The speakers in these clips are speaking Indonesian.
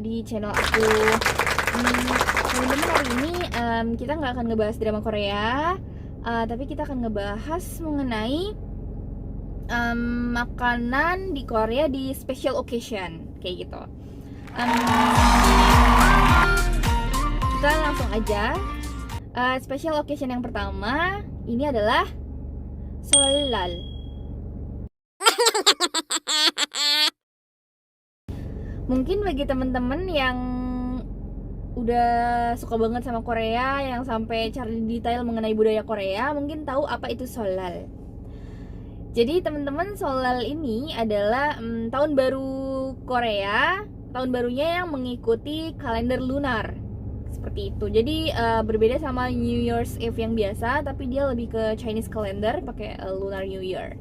di channel aku. Teman-teman, hari ini kita nggak akan ngebahas drama Korea, tapi kita akan ngebahas mengenai makanan di Korea di special occasion kayak gitu. Kita langsung aja. Special occasion yang pertama ini adalah Seollal. Mungkin bagi teman-teman yang udah suka banget sama Korea, yang sampai cari detail mengenai budaya Korea, mungkin tahu apa itu Seollal. Jadi teman-teman, Seollal ini adalah tahun baru Korea, tahun barunya yang mengikuti kalender lunar. Seperti itu. Jadi berbeda sama New Year's Eve yang biasa, tapi dia lebih ke Chinese calendar, pakai Lunar New Year.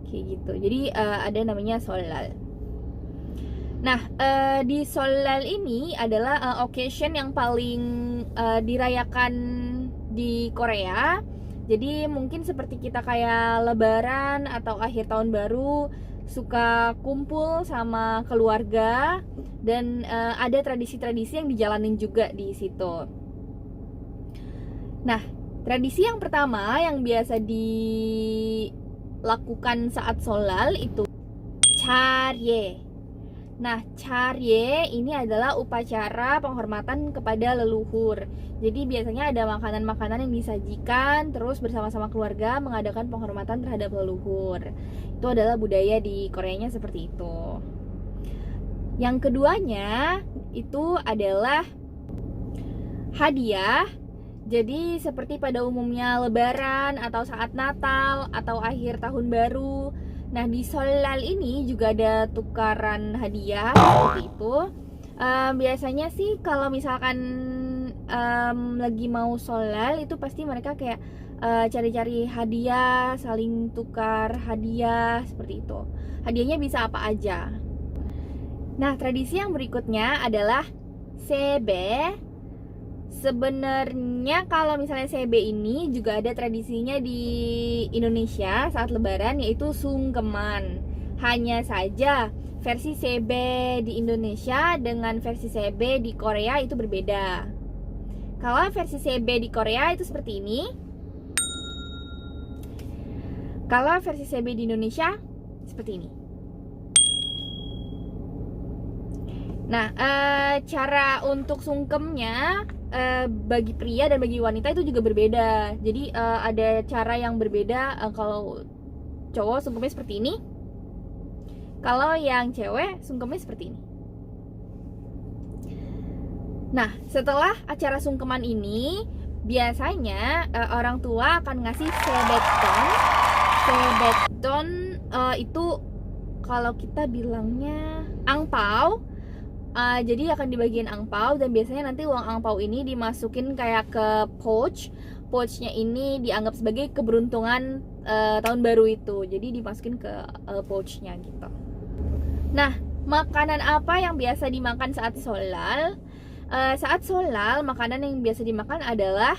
Kayak gitu. Jadi ada namanya Seollal. Nah, di Seollal ini adalah occasion yang paling dirayakan di Korea. Jadi mungkin seperti kita kayak Lebaran atau akhir tahun baru, suka kumpul sama keluarga, dan ada tradisi-tradisi yang dijalanin juga di situ. Nah, tradisi yang pertama yang biasa dilakukan saat Seollal itu Charye. Nah, Charye ini adalah upacara penghormatan kepada leluhur. Jadi biasanya ada makanan-makanan yang disajikan, terus bersama-sama keluarga mengadakan penghormatan terhadap leluhur. Itu adalah budaya di Koreanya seperti itu. Yang keduanya itu adalah hadiah. Jadi seperti pada umumnya Lebaran atau saat Natal atau akhir tahun baru. Nah, di Seollal ini juga ada tukaran hadiah seperti itu. Biasanya sih kalau misalkan lagi mau Seollal itu pasti mereka kayak cari-cari hadiah, saling tukar hadiah seperti itu. Hadiahnya bisa apa aja. Nah, tradisi yang berikutnya adalah Sebe. Sebenarnya kalau misalnya Sebe ini juga ada tradisinya di Indonesia saat Lebaran, yaitu sungkeman. Hanya saja versi Sebe di Indonesia dengan versi Sebe di Korea itu berbeda. Kalau versi Sebe di Korea itu seperti ini. Kalau versi Sebe di Indonesia seperti ini. Nah, cara untuk sungkemnya bagi pria dan bagi wanita itu juga berbeda. Jadi ada cara yang berbeda. Kalau cowok sungkemnya seperti ini, kalau yang cewek sungkemnya seperti ini. Nah, setelah acara sungkeman ini, biasanya orang tua akan ngasih sebeton. Sebeton itu kalau kita bilangnya angpau. Jadi akan dibagiin angpau, dan biasanya nanti uang angpau ini dimasukin kayak ke pouchnya ini dianggap sebagai keberuntungan tahun baru itu. Jadi dimasukin ke pouchnya gitu. Nah, makanan apa yang biasa dimakan saat Seollal? Saat Seollal makanan yang biasa dimakan adalah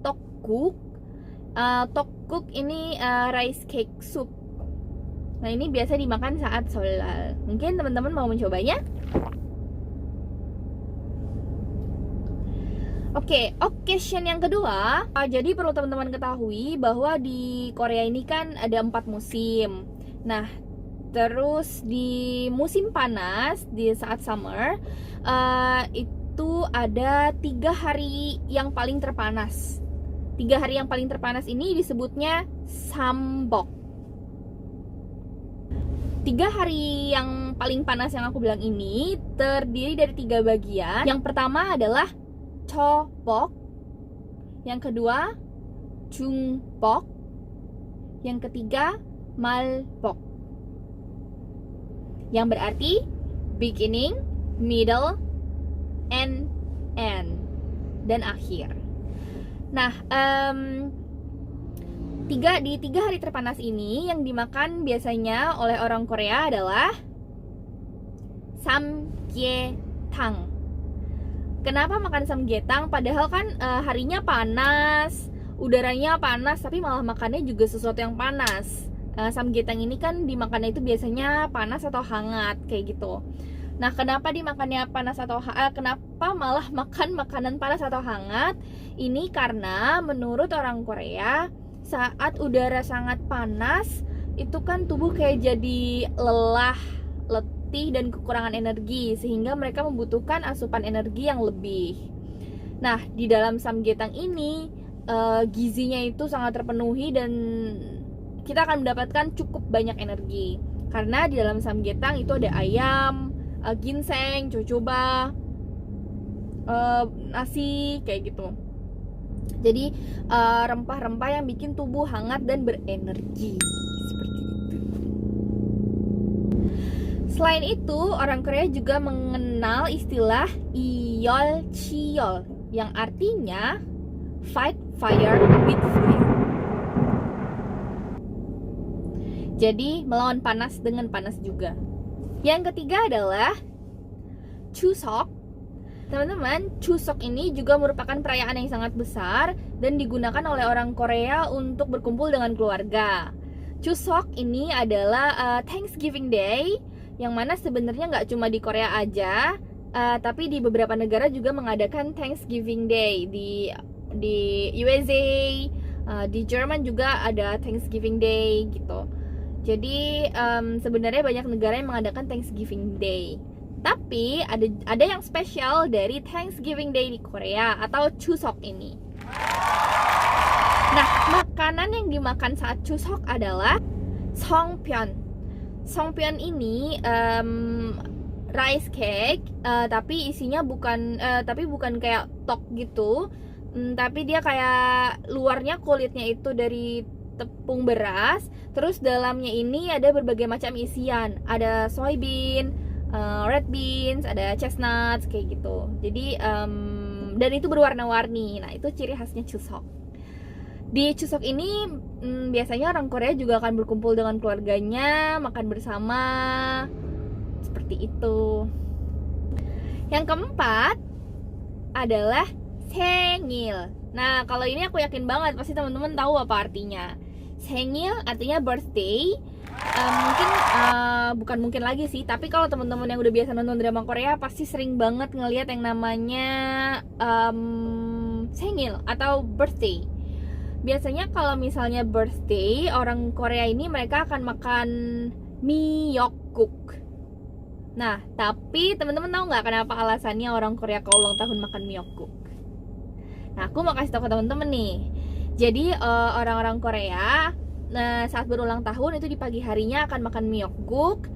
tteokguk. Tteokguk ini rice cake soup. Nah, ini biasa dimakan saat Seollal. Mungkin teman-teman mau mencobanya? Oke, occasion yang kedua, jadi perlu teman-teman ketahui bahwa di Korea ini kan ada 4 musim. Nah, terus di musim panas, di saat summer, itu ada 3 hari yang paling terpanas. 3 hari yang paling terpanas ini disebutnya Sambok. 3 hari yang paling panas yang aku bilang ini terdiri dari 3 bagian. Yang pertama adalah Chobok, yang kedua Jungbok, yang ketiga Malbok, yang berarti beginning, middle, and end, dan akhir. Nah, di 3 hari terpanas ini yang dimakan biasanya oleh orang Korea adalah samgyetang. Kenapa makan samgyetang? Padahal kan harinya panas, udaranya panas, tapi malah makannya juga sesuatu yang panas. Samgyetang ini kan dimakannya itu biasanya panas atau hangat kayak gitu. Nah, kenapa dimakannya panas atau kenapa malah makan makanan panas atau hangat? Ini karena menurut orang Korea, saat udara sangat panas, itu kan tubuh kayak jadi lelah, letih, dan kekurangan energi, sehingga mereka membutuhkan asupan energi yang lebih. Nah, di dalam samgyetang ini, gizinya itu sangat terpenuhi dan kita akan mendapatkan cukup banyak energi. Karena di dalam samgyetang itu ada ayam, ginseng, jojoba, nasi, kayak gitu. Jadi rempah-rempah yang bikin tubuh hangat dan berenergi, seperti itu. Selain itu, orang Korea juga mengenal istilah Yeolcheol yang artinya fight fire with fire. Jadi melawan panas dengan panas juga. Yang ketiga adalah Chuseok. Teman-teman, Chuseok ini juga merupakan perayaan yang sangat besar dan digunakan oleh orang Korea untuk berkumpul dengan keluarga. Chuseok ini adalah Thanksgiving Day, yang mana sebenarnya nggak cuma di Korea aja, tapi di beberapa negara juga mengadakan Thanksgiving Day. Di USA, di Jerman juga ada Thanksgiving Day gitu. Jadi sebenarnya banyak negara yang mengadakan Thanksgiving Day. Tapi ada yang spesial dari Thanksgiving Day di Korea atau Chuseok ini. Nah, makanan yang dimakan saat Chuseok adalah songpyeon. Songpyeon ini rice cake, tapi isinya bukan kayak tok gitu. Tapi dia kayak luarnya kulitnya itu dari tepung beras, terus dalamnya ini ada berbagai macam isian, ada soybean, red beans, ada chestnuts kayak gitu. Jadi dan itu berwarna-warni. Nah, itu ciri khasnya Chuseok. Di Chuseok ini biasanya orang Korea juga akan berkumpul dengan keluarganya, makan bersama, seperti itu. Yang keempat adalah Sengil. Nah, kalau ini aku yakin banget pasti teman-teman tahu apa artinya. Sengil artinya birthday. Bukan mungkin lagi sih, tapi kalau teman-teman yang udah biasa nonton drama Korea pasti sering banget ngelihat yang namanya Sengil atau birthday. Biasanya kalau misalnya birthday, orang Korea ini mereka akan makan myeokguk. Nah, tapi teman-teman tahu nggak kenapa alasannya orang Korea kalau ulang tahun makan myeokguk? Nah, aku mau kasih tahu ke teman-teman nih. Jadi orang-orang Korea saat berulang tahun itu di pagi harinya akan makan myeokguk.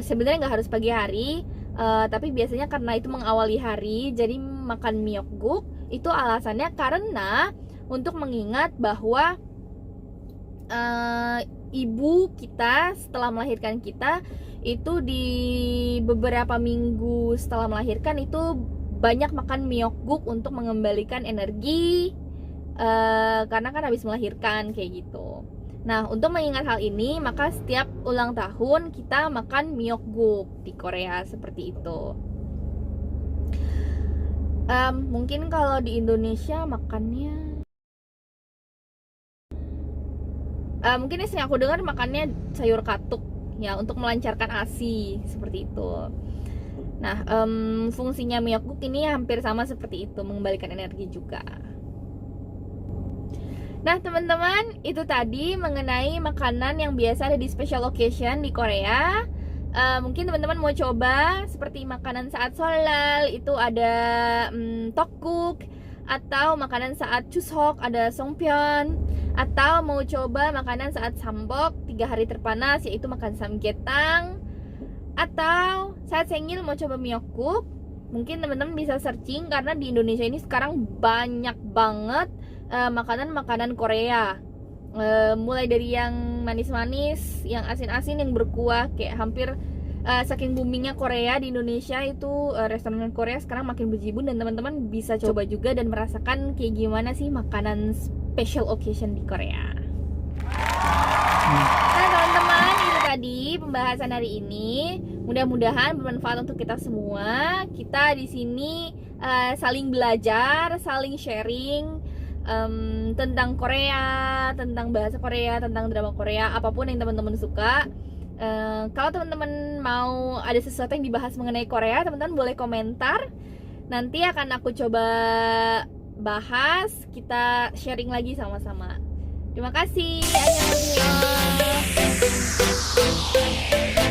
Sebenarnya nggak harus pagi hari, tapi biasanya karena itu mengawali hari, jadi makan myeokguk. Itu alasannya karena untuk mengingat bahwa ibu kita setelah melahirkan kita itu di beberapa minggu setelah melahirkan itu banyak makan myeokguk untuk mengembalikan energi, karena kan habis melahirkan kayak gitu. Nah, untuk mengingat hal ini, maka setiap ulang tahun kita makan myeokguk di Korea seperti itu. Mungkin kalau di Indonesia makannya mungkin yang aku dengar makannya sayur katuk ya, untuk melancarkan ASI seperti itu. Nah, fungsinya myeokguk ini hampir sama seperti itu, mengembalikan energi juga. Nah, teman-teman, itu tadi mengenai makanan yang biasa ada di special occasion di Korea. Mungkin teman-teman mau coba seperti makanan saat Seollal itu ada tteokguk, atau makanan saat Chuseok ada songpyeon, atau mau coba makanan saat Sambok 3 hari terpanas yaitu makan samgyetang, atau saat Sengil mau coba myeokguk. Mungkin teman-teman bisa searching karena di Indonesia ini sekarang banyak banget makanan-makanan Korea, mulai dari yang manis-manis, yang asin-asin, yang berkuah, kayak hampir saking boomingnya Korea di Indonesia itu restoran Korea sekarang makin berjibun, dan teman-teman bisa coba juga dan merasakan kayak gimana sih makanan special occasion di Korea. Nah, teman-teman, itu tadi pembahasan hari ini. Mudah-mudahan bermanfaat untuk kita semua. Kita di sini saling belajar, saling sharing tentang Korea, tentang bahasa Korea, tentang drama Korea, apapun yang teman-teman suka. Kalau teman-teman mau ada sesuatu yang dibahas mengenai Korea, teman-teman boleh komentar. Nanti akan aku coba bahas, kita sharing lagi sama-sama. Terima kasih. Annyeonghaseyo.